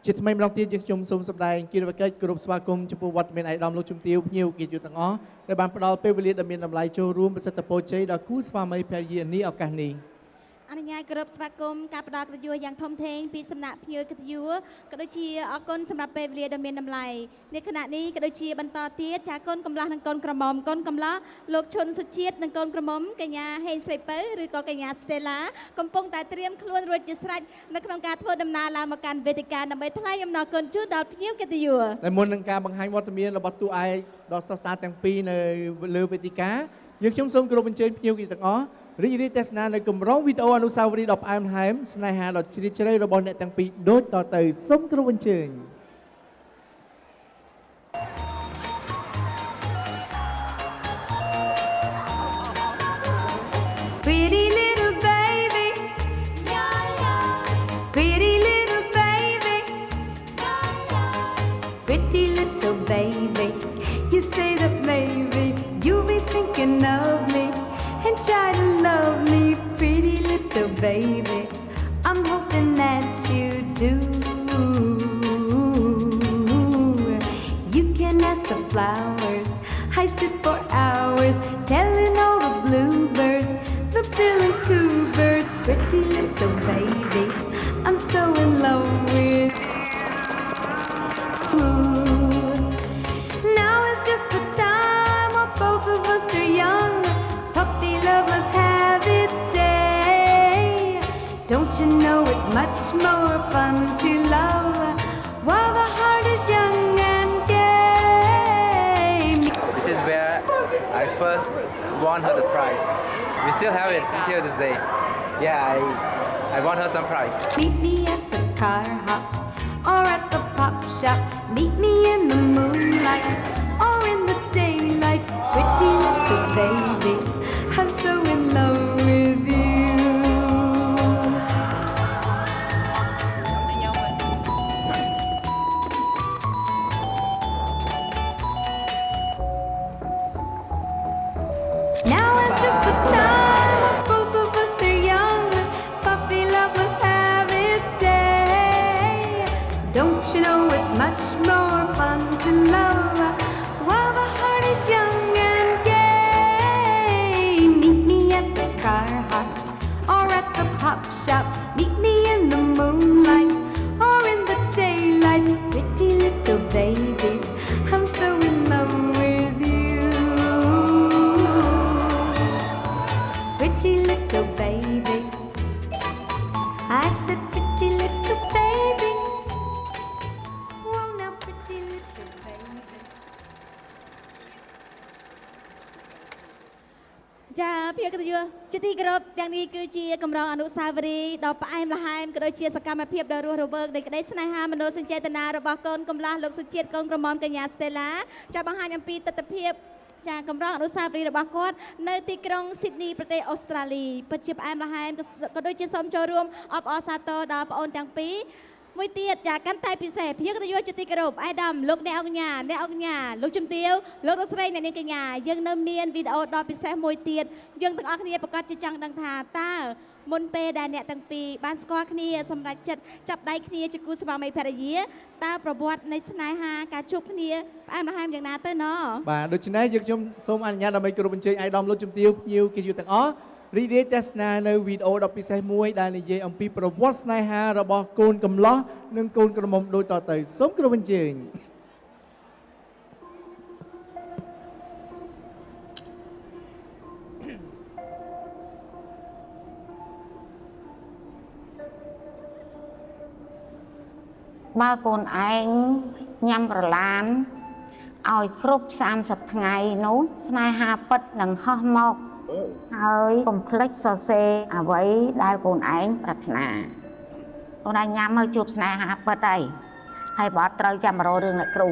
ជាថ្មីម្ដងទៀតយើងខ្ញុំសូមសម្ដែងគិរវកិច្ចគោរពស្វាគមន៍ចំពោះវត្តមានឯកឧត្តមលោកជំទាវភ្ញៀវកិត្តិយសទាំងអស់ដែលបានផ្ដល់ពេលវេលាដ៏មានតម្លៃចូលរួមប្រសិទ្ធពរជ័យដល់គូស្វាមីភរិយានាឱកាសនេះអនុញ្ញាតគោរពស្វាគមន៍ការផ្ដល់កិត្តិយសយ៉ាងធំធេងពីសំណាក់ភ្ញៀវកិត្តិយសក៏ដូចជាអរគុណសម្រាប់ពេលវេលាដ៏មានតម្លៃនេះគណៈនេះក៏ដូចជាបន្តទៀតចាកូនកំឡោះនិងកូនក្រមុំកូនកំឡោះលោកឈុនសុជាតិនិងកូនក្រមុំកញ្ញាហេងស្រីពៅឬក៏កញ្ញាស្តេឡាកំពុងតែត្រៀមខ្លួនរួចជាស្រេចនៅក្នុងការធ្វើដំណើរឡើងមកកាន់វេទិកាដើម្បីថ្លែងអំណរគុណជូនដល់ភ្ញៀវកិត្តិយសតែមុននឹងការបង្ហាញវត្តមានរបស់តួឯកដ៏ស្រស់ស្អាតទាំងពីរនៅលើវេទិកាយើងខ្ញុំសូមគោរពអញ្ជើញភ្ញៀវកិត្តិយសទាំងអស់រីករាយទស្សនានៅគម្រោងវីដេអូអនុស្សាវរីយ៍ដ៏ផ្អែមល្ហែមស្នេហាដ៏ជ្រាលជ្រៅរបស់អ្នកទាំងពីរដូចតទៅសូមគោរពអញ្ជើញ Pretty little baby, pretty little baby, pretty little baby. You say that maybe you'll be thinking of me and try to love me, pretty little baby. I'm hoping that you do. You can ask the flowers, I sit for hours telling all the bluebirds, the bill and coo birds, pretty little baby. I'm so in love with you. Now is just the time while both of us are young. Puppy love must have its day. Don't you know it's much more fun to love while the heart is young and gay. This is where I first won her the prize. We still have it until this day. Yeah, I won her some prize. Meet me at the car hop or at the pop shop. Meet me in the moonlight or in the daylight. Pretty little baby, I'm so in love with you. Now is just the time when both of us are young. Puppy love must have its day. Don't you know it's much more fun to love while the heart is young and gay. Meet me at the car hop or at the pop shop. Meet me in the moonlight or in the daylight. Pretty little baby, I'm so in love with you. Pretty little baby, I said pretty little baby. Oh, now pretty little baby. ចាភ្ញៀវកិត្តិយសជាទីគោរពទាំងនេះគឺជាកម្រងអនុស្សាវរីយ៍ដ៏ផ្អែមល្ហែមក៏ដូចជាសកម្មភាពដ៏រស់រវើកនៃក្តីស្នេហាមនោសញ្ចេតនារបស់កូនកំឡោះលោកសុជាតិកូនក្រមុំកញ្ញាស្តេឡាចាបង្ហាញអំពីទស្សនវិជ្ជាចាកម្រងអនុស្សាវរីយ៍របស់គាត់នៅទីក្រុងស៊ីដនីប្រទេសអូស្ត្រាលីពិតជាផ្អែមល្ហែមក៏ដូចជាសូមចូលរួមអបអរសាទរដល់ប្អូនទាំងពីរមួយទៀតចាកាន់តែពិសេសភ្ញៀវកិត្តិយសជាទីគោរពអាយដាមលោកអ្នកអង្គញាលោកជំទាវលោកលោកស្រីអ្នកនាងកញ្ញាយើងនៅមានវីដេអូដ៏ពិសេសមួយទៀតយើងទាំងអស់គ្នាប្រកាសជាចង់ដឹងថាតើមុនពេលដែលអ្នកទាំងពីរបានស្គាល់គ្នាសម្រាប់ចិត្តចាប់ដៃគ្នាជាគូស្វាមីភរិយាតើប្រវត្តិនៃស្នេហាការជួបគ្នាផ្អែមល្ហែមយ៉ាងណាទៅណបាទដូច្នេះយើងខ្ញុំសូមអនុញ្ញាតដើម្បីគោរពអញ្ជើញអាយដាមលោកជំទាវភ្ញៀវកិត្តិយសទាំងអស់រីករាយទស្សនានៅវីដេអូដ៏ពិសេសមួយដែលនិយាយអំពីប្រវត្តិស្នេហារបស់កូនកំឡោះនិងកូនក្រមុំដូចតទៅសូមគោរពអញ្ជើញ បើកូនឯងញ៉ាំក្រឡានឲ្យគ្រប់30ថ្ងៃនោះស្នេហាពិតនឹងហោះមកហើយកុំភ្លេចសរសេរអ្វីដែលកូនឯងប្រាថ្នាកូនឯងញ៉ាំមកជួបស្នេហាពិតហើយបើអត់ត្រូវចាំរករឿងអ្នកគ្រូ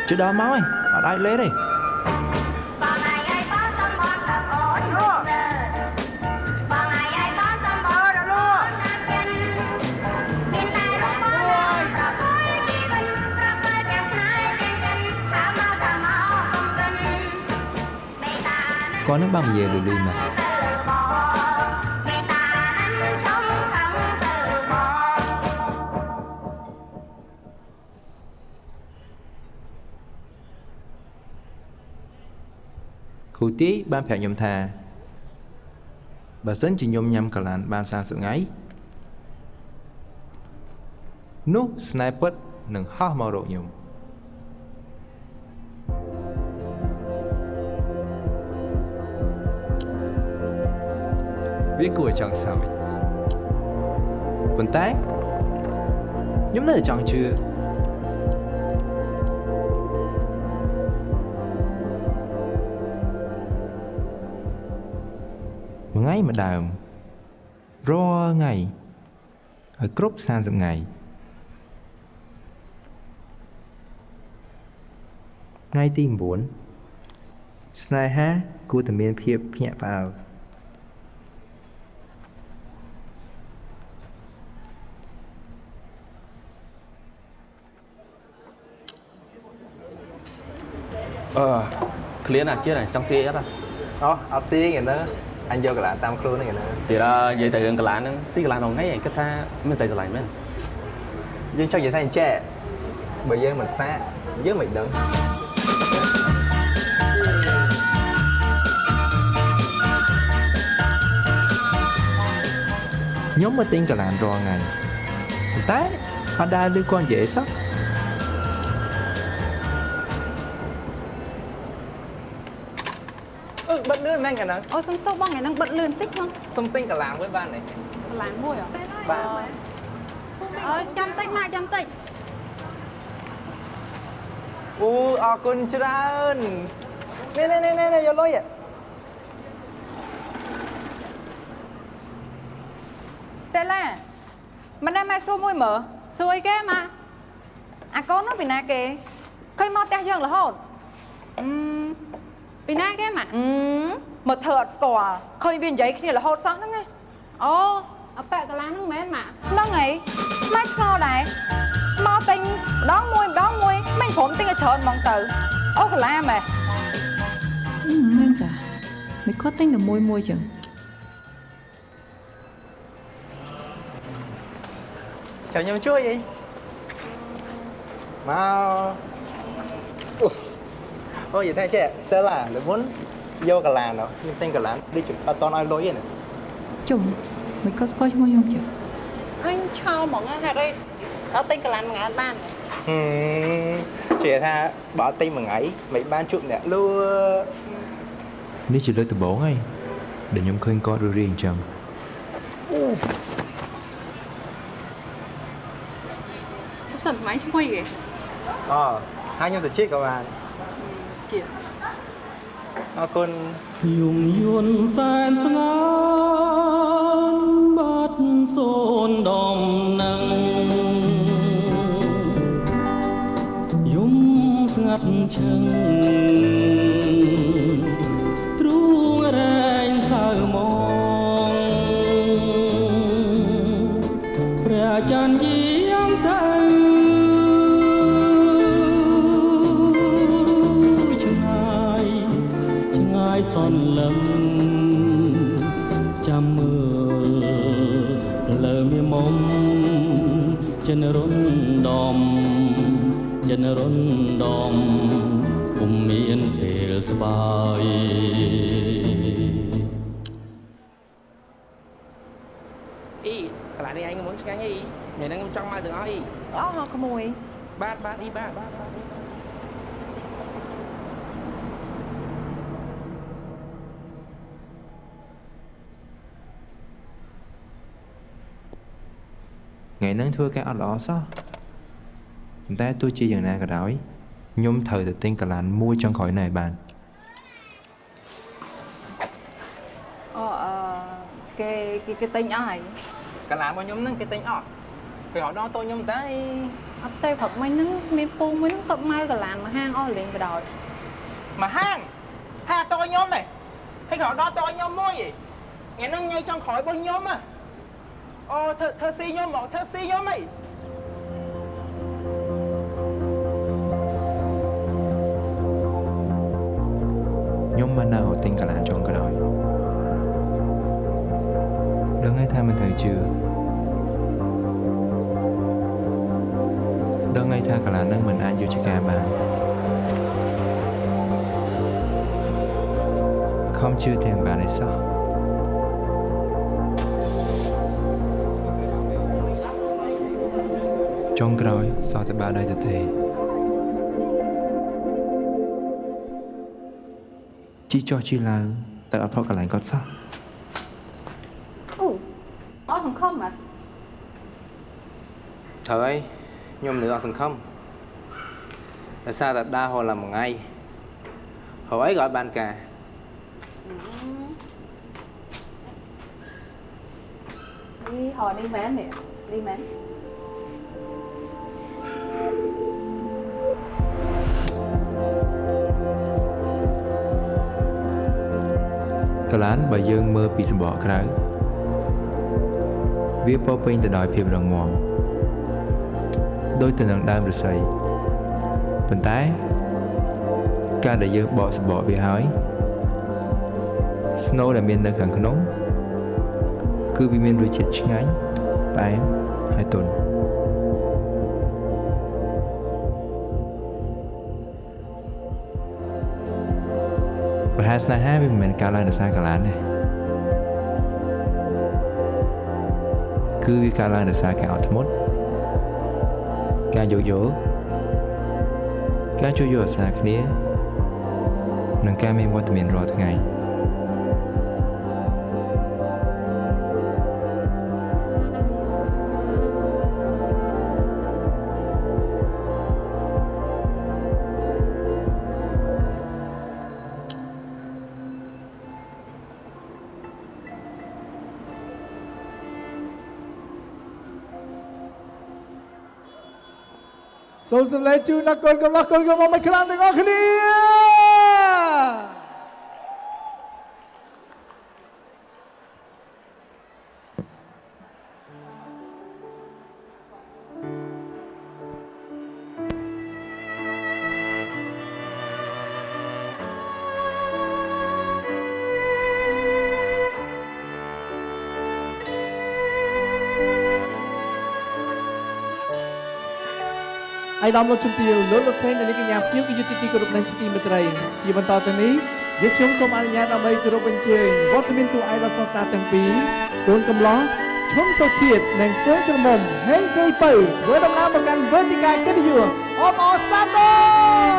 chứ đó máu ấy ở đây lấy đây Có nước băm về lùi mà គ្រូទាយបានប្រាប់ខ្ញុំថាបើសិនជាខ្ញុំញ៉ាំកាឡានបាន30ថ្ងៃនោះស្នេហ៍ពិតនឹងហោះមករកខ្ញុំវាគួរចង់សើចប៉ុន្តែខ្ញុំនៅតែចង់ជឿមួយថ្ងៃម្ដើមរាល់ថ្ងៃឲ្យគ្រប់30ថ្ងៃថ្ងៃទី9ស្នេហាគួរតែមានភាពភ្ញាក់ផ្អើលឃ្លានអាជាតិចង់ស៊ីអត់ អូអត់ស៊ីគេណាអញយកកន្លាតាមខ្លួនហ្នឹងគេណា ទីរនិយាយទៅរឿងកន្លានហ្នឹងស៊ីកន្លានក្នុងថ្ងៃឯងគិតថាមានតែឆ្លាញ់មែន យើងចង់និយាយថាអញ្ចេះបើយើងមិនសាកយើងមិនដឹង ខ្ញុំមកទិញកាឡានរាល់ថ្ងៃប៉ុន្តែអត់ដែលឮគាត់និយាយសោះបិទលឿនមែនកាលណា អូសុំទោសបងថ្ងៃហ្នឹងបិទលឿនតិចផង សុំទិញកន្លាមួយបានទេ កន្លែងមួយហ៎ បាទ អើចាំតិចម៉ាក់ចាំតិច អូអរគុណច្រើននេះយកលុយ ស្តេឡាមិនដែរម៉ែសួរមួយមើលសួរអីគេម៉ាក់អាកូននោះពីណាគេឃើញមកផ្ទះយើងរហូតពីណាគេម៉ាក់មកធ្វើអត់ស្គាល់ឃើញវានិយាយគ្នារហូតសោះហ្នឹងណាអូអប៉ែកន្លាហ្នឹងមែនម៉ាក់ហ្នឹងហើយម៉ែឆ្ងល់ដែរមកទិញម្ដងមួយមិនព្រមទិញឲ្យច្រើនហ្មងទៅអូកន្លាម៉ែ មែនតាមិនគាត់ទិញតែមួយចឹង ចាំខ្ញុំជួយអីមកអូនិយាយថាចេះ Stella លើមុនយកកន្លានខ្ញុំទិញកន្លានដូចជាអត់តន់ឲ្យលុយទេណា ជុំមិនគាត់ស្គាល់ឈ្មោះខ្ញុំចឹង អញឆោហ្មងហេតុអីដល់ទិញកន្លានមួយថ្ងៃបាន ចេះថាបើទិញមួយថ្ងៃមិនបានជួបអ្នកលួ នេះជាលើកដំបូងហើយដែលខ្ញុំឃើញគាត់រួសរាយអញ្ចឹង សិនម៉ៃឈ្មោះគេ អូហើយខ្ញុំសាច់ជាតិក៏បាន ជាតិ អរគុណ យំយន់សែនស្ងាត់បាត់សូនដំណឹងយំស្ងាត់ឈឹងទ្រូងរែងសៅមកព្រះច័ន្ទយាមទៅសន្លឹមចាំមើលលើមានមុំចិនរុនដំពុំមានពេលស្បើយ អ៊ីកន្លាននេះឯងមុនឆ្ងាញ់អីថ្ងៃហ្នឹងខ្ញុំចង់មកទាំងអស់អ៊ី អូក្មួយ បាទអ៊ីបាទ ថ្ងៃហ្នឹងធ្វើការអត់ល្អសោះប៉ុន្តែទោះជាយ៉ាងណាក៏ដោយខ្ញុំត្រូវតែទិញកាឡានមួយចុងក្រោយនេះឲ្យបាន អូគេទិញអស់ហើយក ន្លារបស់ខ្ញុំហ្នឹងគេទិញអស់គេរកដល់តូចខ្ញុំតែ អត់ទេព្រឹកមិញហ្នឹងមានពូមួយហ្នឹងគាត់មកកន្លានមកហាងអស់លេងបដ ாய் មកហាងតូចខ្ញុំហ៎ហើយគេរកដល់តូចខ្ញុំមួយហ៎ថ្ងៃហ្នឹងញ៉ៃចង់ក្រោយរបស់ខ្ញុំហ៎អូធ្វើស៊ីខ្ញុំមកធ្វើស៊ីខ្ញុំហី ខ្ញុំបាននៅទិញកាឡានចុងក្រោយដឹងហើយថាមិនត្រូវជឿដឹងហើយថាកាឡានហ្នឹងមិនអាចយកជាការបាន ខំជឿទាំងបានឯសោះចុងក្រោយសោះតែបានដែរទៅទេជីចោះជីឡើងតែអត់ផកកន្លែងគាត់សោះ អូអត់សង្ឃឹមហ៎ trời ơi nhôm nữa sừng không tại sao ta đa hồ là một ngày hồi ấy gọi bạn cả đi hồi đi mến nè đi mến កន្លានបើយើងមើលពីសម្បកក្រៅវាពោរពេញទៅដោយភាពរឹងមាំដូចទៅនឹងដើមឫស្សីប៉ុន្តែកាលដែលយើងបកសម្បកវាហើយស្នូលដែលមាននៅខាងក្នុងគឺវាមានរសជាតិឆ្ងាញ់ផ្អែមហើយទន់ប្រហែលស្នេហាវាមិនមែនកើតឡើងដោយសារកន្លានទេគឺវាកើតឡើងដោយសារការអត់ធ្មត់ការយោគយល់ការជួយយកអាសាគ្នានិងការមានវត្តមានរាល់ថ្ងៃសូមសម្លេងជូនដល់កូនកំឡោះកូនកំមុំមិនខ្លាំងទាំងអស់គ្នា អាយដាមលោកជំទាវលោកលោកសេងដែលនេះកញ្ញាភ្ញៀវគឺយុទ្ធទីគោរពនិងជាទីមេត្រីជាបន្តទៅនេះយើងខ្ញុំសូមអនុញ្ញាតដើម្បីគោរពអញ្ជើញវត្តមានតួឯកដ៏ស្រស់ស្អាតទាំងពីរកូនកំឡោះឈុំសុជាតិនិងកូនក្រមុំហេងស្រីពៅធ្វើដំណើរមកកាន់វេទិកាកិត្តិយសអបអរសាទរ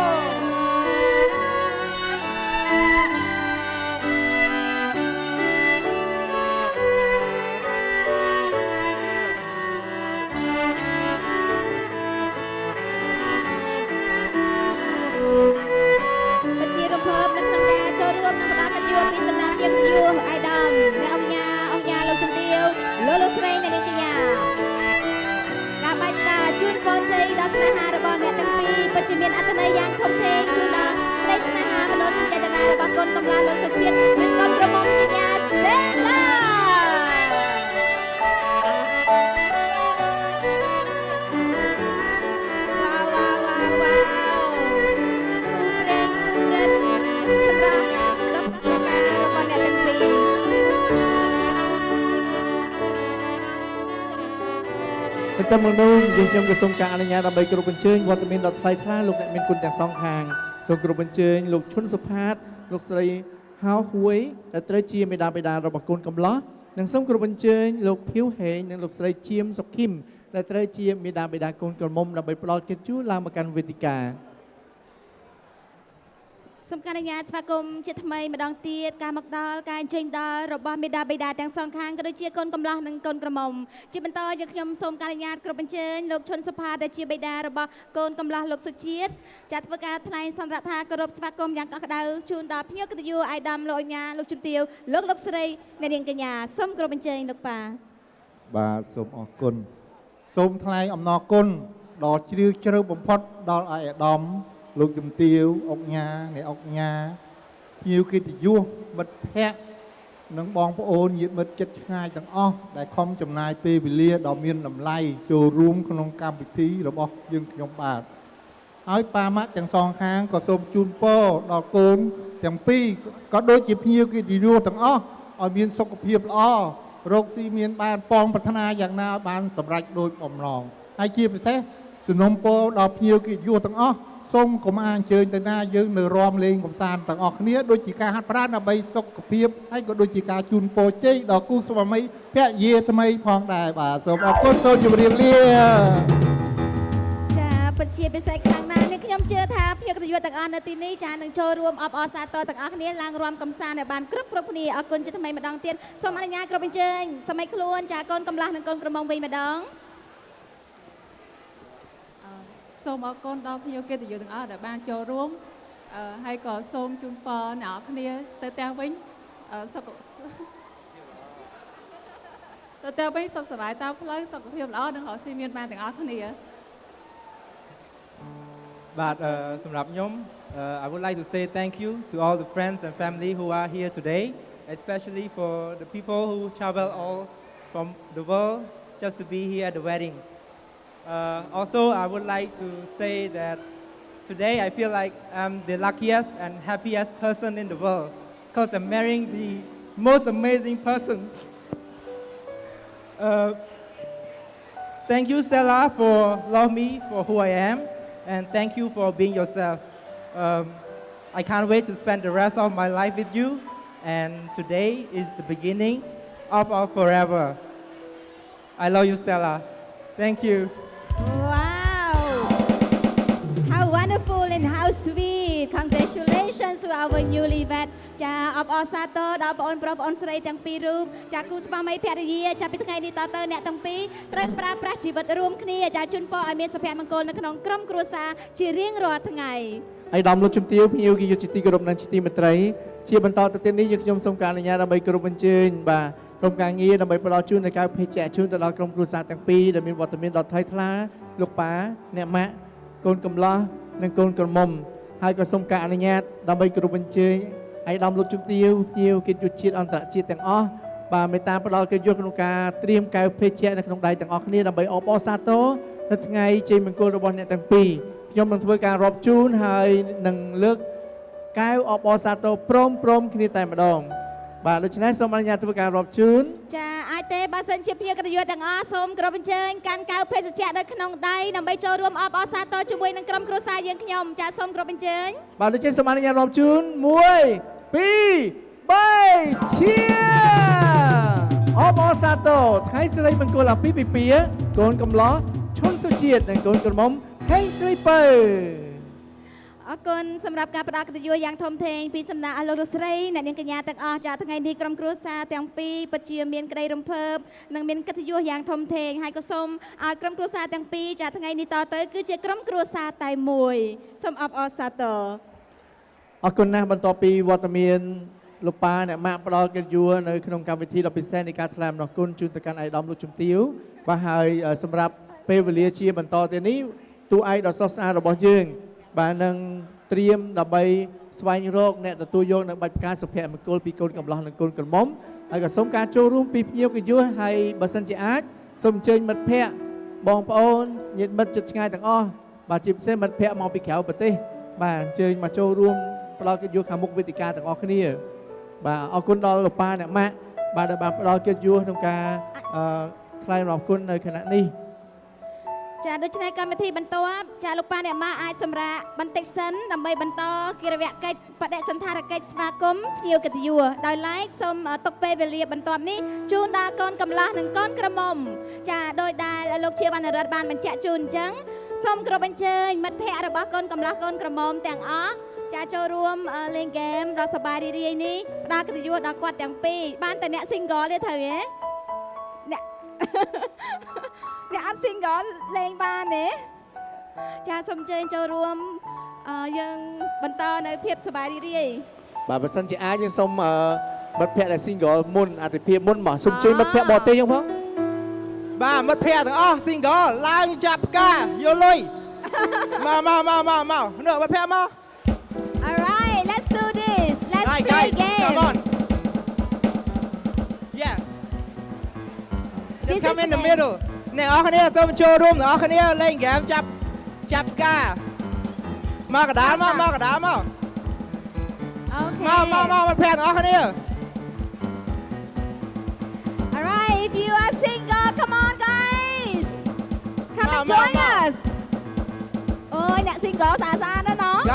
ជាមានអត្ថន័យយ៉ាងធំធេងជួយដល់ក្តីស្នេហាមនោសញ្ចេតនារបស់កូនកំឡាលោកសុជាតិនិងកូនក្រមុំកញ្ញាសេឡាវ៉ាវគូប្រេងគូរិនសម្រាប់ដល់សង្ការរបស់អ្នកទាំងពីរ តែមកនោះយើងខ្ញុំក៏សូមការអនុញ្ញាតដើម្បីគោរពអញ្ជើញវត្តមានដល់ថ្លៃថ្លាលោកអ្នកមានគុណទាំងសងខាងសូមគោរពអញ្ជើញលោកឈុនសុផាតលោកស្រីហៅហួយដែលត្រូវជាមេដាបេដារបស់កូនកំឡោះនិងសូមគោរពអញ្ជើញលោកភៀវហេងនិងលោកស្រីជាមសុខីមដែលត្រូវជាមេដាបេដាកូនក្រមុំដើម្បីផ្ដល់កិត្តិយសឡើងមកកាន់វេទិកា សូមការអនុញ្ញាតស្វាគមន៍ជាថ្មីម្ដងទៀតការមកដល់ការអញ្ជើញដល់របស់មេដាបេដាទាំងសងខាងក៏ដូចជាកូនកំឡោះនិងកូនក្រមុំជាបន្តយើងខ្ញុំសូមការអនុញ្ញាតគ្រប់អញ្ជើញលោកឈុនសុផាតដែលជាបេដារបស់កូនកំឡោះលោកសុជាតិចាត់ធ្វើការថ្លែងសន្និដ្ឋានគោរពស្វាគមន៍យ៉ាងកក់ក្ដៅជូនដល់ភ្ញៀវកិត្តិយសអាយដាមលោកអញ្ញាលោកជំទាវលោកស្រីអ្នកនាងកញ្ញាសូមគោរពអញ្ជើញលោកប៉ាបាទសូមអរគុណសូមថ្លែងអំណរគុណដល់ជ្រាលជ្រៅបំផុតដល់អាយដាម លោកជំទាវអុកញ៉ាអ្នកអុកញ៉ាភ្ញៀវកិត្តិយសមិត្តភ័ក្តិនិងបងប្អូនញាតិមិត្តជិតឆ្ងាយទាំងអស់ដែលខំចំណាយពេលវេលាដ៏មានតម្លៃចូលរួមក្នុងកម្មវិធីរបស់យើងខ្ញុំបាទហើយប៉ាម៉ាក់ទាំងសងខាងក៏សូមជូនពរដល់កូនទាំងពីរក៏ដូចជាភ្ញៀវកិត្តិយសទាំងអស់ឲ្យមានសុខភាពល្អរកស៊ីមានបានប៉ងប្រាថ្នាយ៉ាងណាបានសម្រេចដោយបំណងហើយជាពិសេសសំណូមពរដល់ភ្ញៀវកិត្តិយសទាំងអស់ សូមកុំអញ្ជើញទៅណាយើងនៅរំលេងកំសាន្តទាំងអស់គ្នាដូចជាការហាត់ប្រាណដើម្បីសុខភាពហើយក៏ដូចជាការជូនពរជ័យដល់គូស្វាមីភរិយាថ្មីផងដែរបាទសូមអរគុណសូមជម្រាបលា ចាពិតជាពិសេសខ្លាំងណាស់នេះខ្ញុំជឿថាភ្ញៀវកិត្តិយសទាំងអស់នៅទីនេះចានឹងចូលរួមអបអរសាទរទាំងអស់គ្នាឡើងរួមកំសាន្តឲ្យបានគ្រប់គ្នាអរគុណជាថ្មីម្ដងទៀតសូមអនុញ្ញាតគ្រប់អញ្ជើញសម័យខ្លួនចាកូនកំឡះនិងកូនក្រមុំវិញម្ដង សូមអរគុណដល់ភ្ញៀវកិត្តិយសទាំងអស់ដែលបានចូលរួមហើយក៏សូមជូនពរអ្នកគ្នាទៅទាំងវិញសុខទៅទាំងវិញសុខសប្បាយតាមផ្លូវសុខភាពល្អនិងរកស៊ីមានបានទាំងអស់គ្នា But I would like to say thank you to all the friends and family who are here today, especially for the people who travel all from the world just to be here at the wedding. Also, I would like to say that today I feel like I'm the luckiest and happiest person in the world because I'm marrying the most amazing person. Thank you, Stella, for loving me for who I am, and thank you for being yourself. I can't wait to spend the rest of my life with you, and today is the beginning of our forever. I love you, Stella. Thank you. Wow! How wonderful and how sweet! Congratulations to our newlywed. ចាអបអរសាទរដល់បងប្រុសបងស្រីទាំងពីររូបចាគូស្វាមីភរិយាចាប់ពីថ្ងៃនេះតទៅអ្នកទាំងពីរត្រូវប្រើប្រាស់ជីវិតរួមគ្នាចាជូនពរឲ្យមានសុភមង្គលនៅក្នុងក្រុមគ្រួសារជារៀងរាល់ថ្ងៃ ហើយដំលោកជំទាវភ្ញៀវកិត្តិយសជាទីគោរពនិងជាទីមេត្រីជាបន្តទៅទៀតនេះយើងខ្ញុំសូមការអនុញ្ញាតដើម្បីគោរពអញ្ជើញបាទក្រុមការងារដើម្បីផ្ដល់ជូននៅការភេកជៈជូនទៅដល់ក្រុមគ្រួសារទាំងពីរដែលមានវត្តមានដ៏ថ្លៃថ្លាលោកប៉ាអ្នកម៉ាក់កូនកំឡោះនិងកូនក្រមុំហើយក៏សូមការអនុញ្ញាតដើម្បីគោរពអញ្ជើញឲ្យដំលោកជំទាវភ្ញៀវកិត្តិយសជាតិអន្តរជាតិទាំងអស់បាទមេត្តាផ្ដល់កិត្តិយសក្នុងការត្រៀមកែវភេកជៈនៅក្នុងដៃទាំងអស់គ្នាដើម្បីអបអរសាទរនៅថ្ងៃជ័យមង្គលរបស់អ្នកទាំងពីរខ្ញុំនឹងធ្វើការរាប់ជូនហើយនឹងលើកកែវអបអរសាទរព្រមគ្នាតែម្ដងបាទដូច្នេះសូមអនុញ្ញាតធ្វើការរាប់ជូនចាអាចទេបើសិនជាភ្ញៀវកិត្តិយសទាំងអស់សូមគោរពអញ្ជើញកាន់កែវភេសជ្ជៈនៅក្នុងដៃដើម្បីចូលរួមអបអរសាទរជាមួយនឹងក្រុមគ្រួសារយើងខ្ញុំចាសូមគោរពអញ្ជើញបាទដូច្នេះសូមអនុញ្ញាតរាប់ជូន1 2 3ឈៀអបអរសាទរថ្ងៃសិរីមង្គលអាពាហ៍ពិពាហ៍កូនកំឡោះឈុនសុជាតិនិងកូនក្រមុំហេងស្រីពៅអរគុណសម្រាប់ការផ្ដល់កិត្តិយសយ៉ាងធំធេងពីសំណាក់អស់លោកលោកស្រីអ្នកនាងកញ្ញាទាំងអស់ចាថ្ងៃនេះក្រុមគ្រួសារទាំងពីរពិតជាមានក្តីរំភើបនិងមានកិត្តិយសយ៉ាងធំធេងហើយក៏សូមឲ្យក្រុមគ្រួសារទាំងពីរចាថ្ងៃនេះតទៅគឺជាក្រុមគ្រួសារតែមួយសូមអបអរសាទរអរគុណណាស់បន្ទាប់ពីវត្តមានលោកប៉ាអ្នកម៉ាក់ផ្ដល់កិត្តិយសនៅក្នុងកម្មវិធីដ៏ពិសេសនៃការថ្លែងអំណរគុណជូនទៅកាន់ឯកឧត្តមលោកជំទាវបាទហើយសម្រាប់ពេលវេលាជាបន្តទៅនេះតួឯកដ៏ស្រស់ស្អាតរបស់យើងបាទនឹងត្រៀមដើម្បីស្វែងរកអ្នកទទួលយកនៅបាច់ផ្កាសុភមង្គលពីកូនកំឡោះនិងកូនក្រមុំហើយក៏សូមការចូលរួមពីភ្ញៀវកិត្តិយសហើយបើសិនជាអាចសូមអញ្ជើញមិត្តភ័ក្តិបងប្អូនញាតិមិត្តជិតឆ្ងាយទាំងអស់បាទជាពិសេសមិត្តភ័ក្តិមកពីក្រៅប្រទេសបាទអញ្ជើញមកចូលរួមផ្ដល់កិត្តិយសខាងមុខវេទិកាទាំងអស់គ្នាបាទអរគុណដល់លោកប៉ាអ្នកម៉ាក់បាទដែលបានផ្ដល់កិត្តិយសក្នុងការថ្លែងអំណរគុណនៅខណៈនេះចាដូច្នេះកម្មវិធីបន្ទាប់ចាលោកប៉ាអ្នកម៉ាអាចសម្រាកបន្តិចសិនដើម្បីបន្តកិរិយាកិច្ចបដិសណ្ឋារកិច្ចស្វាគមន៍ភ្ញៀវកិត្តិយសដោយឡែកសូមទុកពេលវេលាបន្ទាប់នេះជូនដល់កូនកំឡោះនិងកូនក្រមុំចាដោយដែលលោកជាវណ្ណរដ្ឋបានបញ្ជាក់ជូនអញ្ចឹងសូមគោរពអញ្ជើញមិត្តភ័ក្តិរបស់កូនកំឡោះកូនក្រមុំទាំងអស់ចាចូលរួមលេងហ្គេមដ៏សប្បាយរីករាយនេះផ្ដល់កិត្តិយសដល់គាត់ទាំងពីរបានតែអ្នក single ទេត្រូវទេអ្នកអត់ single លេងបានទេចាសូមអញ្ជើញចូលរួមយើងបន្តនៅភាពសប្បាយរីករាយបាទបើសិនជាអាចយើងសូមមិត្តភ័ក្តិដែល single មុនអតិភិបមុនមកសូមជួយមិត្តភ័ក្តិបរទេសយើងផងបាទមិត្តភ័ក្តិទាំងអស់ single ឡើងចាប់ផ្កាយកលុយមកនោះមិត្តភ័ក្តិមក Alright let's do this let's play guys, game come on yeah just come in the middle អ្នកអរគ្នាសូមចូលរួមអ្នកអរគ្នាលេងហ្គេមចាប់ផ្កាមកកណ្ដាលមកកណ្ដាលមកអូខេមកប្រាប់អ្នកអរគ្នា Alright if you are single come on guys come and join us អូយអ្នក single ស្អាតៗ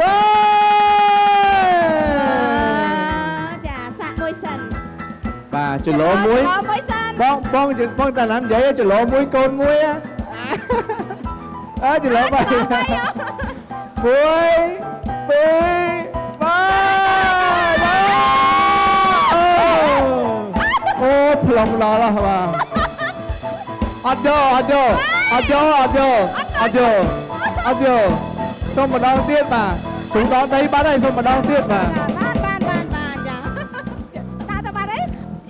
បាទ ចាសាក់មួយសិន បាទចលោមួយ មួយសិន បងតាណាំនិយាយចលោមួយកូនមួយចលោបាយមួយពីរអូផ្លុំដល់ហើយបាទអត់យកសូមម្ដងទៀតបាទទូដល់ដីបាត់ហើយសូមម្ដងទៀតបាទ បានចាតាទៅបាត់អីយ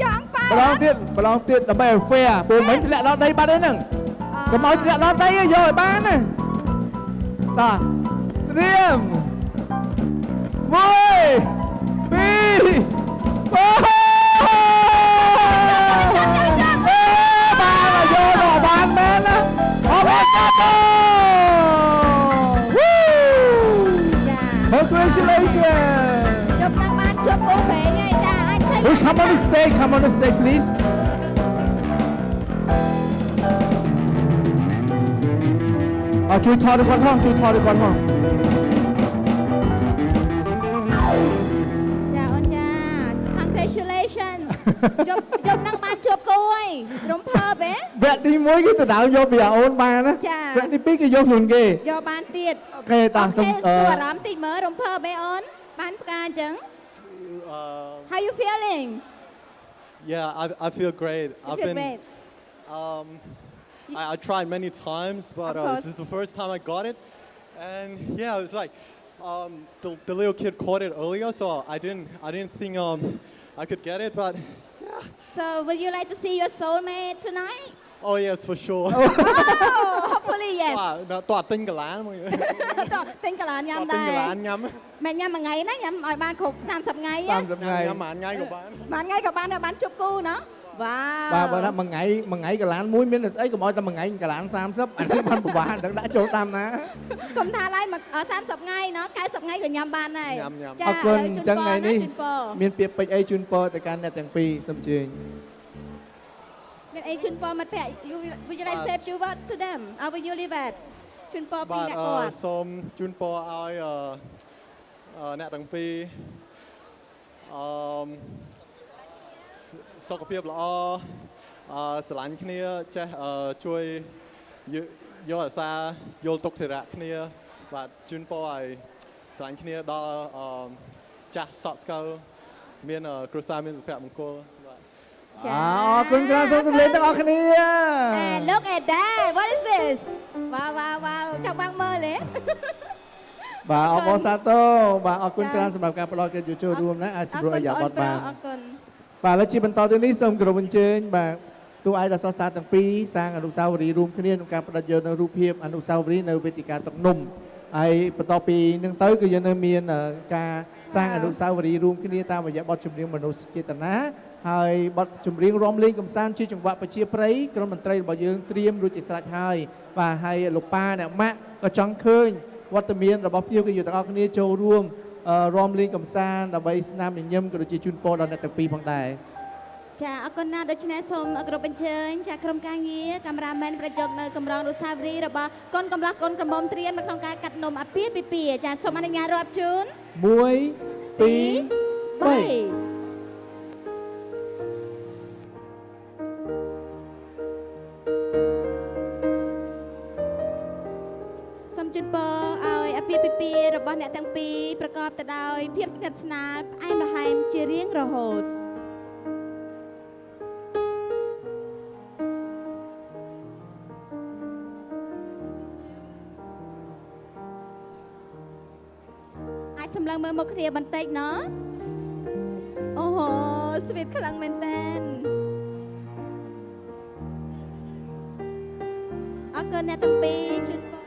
កអង្គប៉ា ម្ដងទៀតដើម្បីឲ្យ fair ព្រោះមិនធ្លាក់ដល់ដីបាត់ទេហ្នឹងកុំឲ្យធ្លាក់ដល់ដីយកឲ្យបានណាតាត្រៀម1 2 3បានមែនណាអបអរសាទរ Congratulations ជប់នឹងបានជប់គោព្រេងហើយចាអាចឃើញ Hey, come on the stage please ជួយថតឲ្យគាត់ផង ចាអូនចា Congratulations ជប់នឹងបានជប់គោហើយរំភើបហ៎ វគ្គទី1គេទៅដើមយកពីអូនបានណា ចា វគ្គទី2គេយកខ្លួនគេ យកបានទៀត អូខេតាសុំ សួរអារម្មណ៍តិចមើលរំភើបហ៎អូនបានផ្កាអញ្ចឹង How you feeling Yeah, I feel great. You feel great. I tried many times, but Of course. this is the first time I got it, and yeah, it was like the little kid caught it earlier, so I didn't think I could get it, but So would you like to see your soulmate tonight oh yes, for sure. Oh hopefully yes តោះទិញកាឡានមក ទិញកាឡានញ៉ាំ ទិញ ដែរ កាឡានញ៉ាំ មិនញ៉ាំមួយថ្ងៃណាញ៉ាំឲ្យបានគ្រប់30ថ្ងៃ 30ថ្ងៃ ញ៉ាំមួយថ្ងៃក៏បាន មួយថ្ងៃក៏បានដែរបានជប់គូណាវ៉ា បាទបើថាមួយថ្ងៃកាឡានមួយមានស្អីកុំឲ្យតែមួយថ្ងៃកាឡាន30អានេះបានពិបាកដឹងដាក់ចូលតាមណា កុំថាឡើយ30ថ្ងៃណា90ថ្ងៃក៏ញ៉ាំបានដែរ ញ៉ាំ អរគុណ ឥឡូវ អញ្ ជូ ចឹង នព ថ្ងៃ រ នេះ ជូនពរ មានពាក្យពេចន៍អីជូនពរទៅកាន់អ្នកទាំងពីរសូមជើញ មានអីជូនពរមិត្តភក្តិ Would you like to say a few words to them or will you leave it ជូនពរពី បាទ អ្នកគាត់ សូមជូនពរឲ្យអ្នកទាំងពីរសុខភាពល្អស្រឡាញ់គ្នាចេះជួយយកអាសាយល់ទុកធុរៈគ្នាបាទជូនពរឲ្យស្រឡាញ់គ្នាដល់ចាស់សក់ស្កើមានគ្រួសារមានសុភមង្គលបាទ អរគុណច្រើនសូមសម្លេងទាំងអស់គ្នា And look at that what is this វ៉ាវចាំបាំងមើលទេ បាទអបអរសាទរបាទអរគុណច្រើនសម្រាប់ការផ្ដល់កិត្តិយសចូលរួមណាអាចសម្រួលអាយ៉ាបតបាន អរគុណ បាទឥឡូវជាបន្តទៅនេះសូមគោរពអញ្ជើញបាទទូឯកដល់សិស្សសាស្ត្រទាំងពីរសាងអនុស្សាវរីយ៍រួមគ្នាក្នុងការផ្ដិតយកនៅរូបភាពអនុស្សាវរីយ៍នៅវេទិកាទឹកនំ ហើយបន្ទាប់ពីនឹងទៅគឺយើងនៅមានការសាងអនុស្សាវរីយ៍រួមគ្នាតាមរយៈបទចម្រៀងមនោសញ្ចេតនាហើយបទចម្រៀងរាំលេងកម្សាន្តជាចង្វាក់ប្រជាប្រិយក្រុមតន្ត្រីរបស់យើងត្រៀមរួចជាស្រេចហើយបាទហើយលោកប៉ាអ្នកម៉ាក់ក៏ចង់ឃើញវត្តមានរបស់ភ្ញៀវកិត្តិយសទាំងអស់គ្នាចូលរួមរាំលេងកម្សាន្តដើម្បីស្នាមញញឹមក៏ដូចជាជូនពរដល់អ្នកទាំងពីរផងដែរ ចាអរគុណណាស់ដូច្នេះសូមគោរពអញ្ជើញចាក្រុមការងារកាមេរ៉ាមែនប្រជុកនៅកម្រងអនុស្សាវរីយ៍របស់កូនកម្លោះកូនក្រមុំត្រៀមនៅក្នុងការកាត់នំអាពាហ៍ពិពាហ៍ចាសូមអនុញ្ញាតរាប់ជូន 1 2 3 សូមជូនពរឲ្យអាពាហ៍ពិពាហ៍របស់អ្នកទាំងពីរប្រកបទៅដោយភាពស្និទ្ធស្នាលផ្អែមល្ហែមជារៀងរហូតអាចសម្លឹងមើលមកគ្នាបន្តិចណោះអូហូស្វីតខ្លាំងមែនតើអរគុណអ្នកទាំងពីរជូនពរ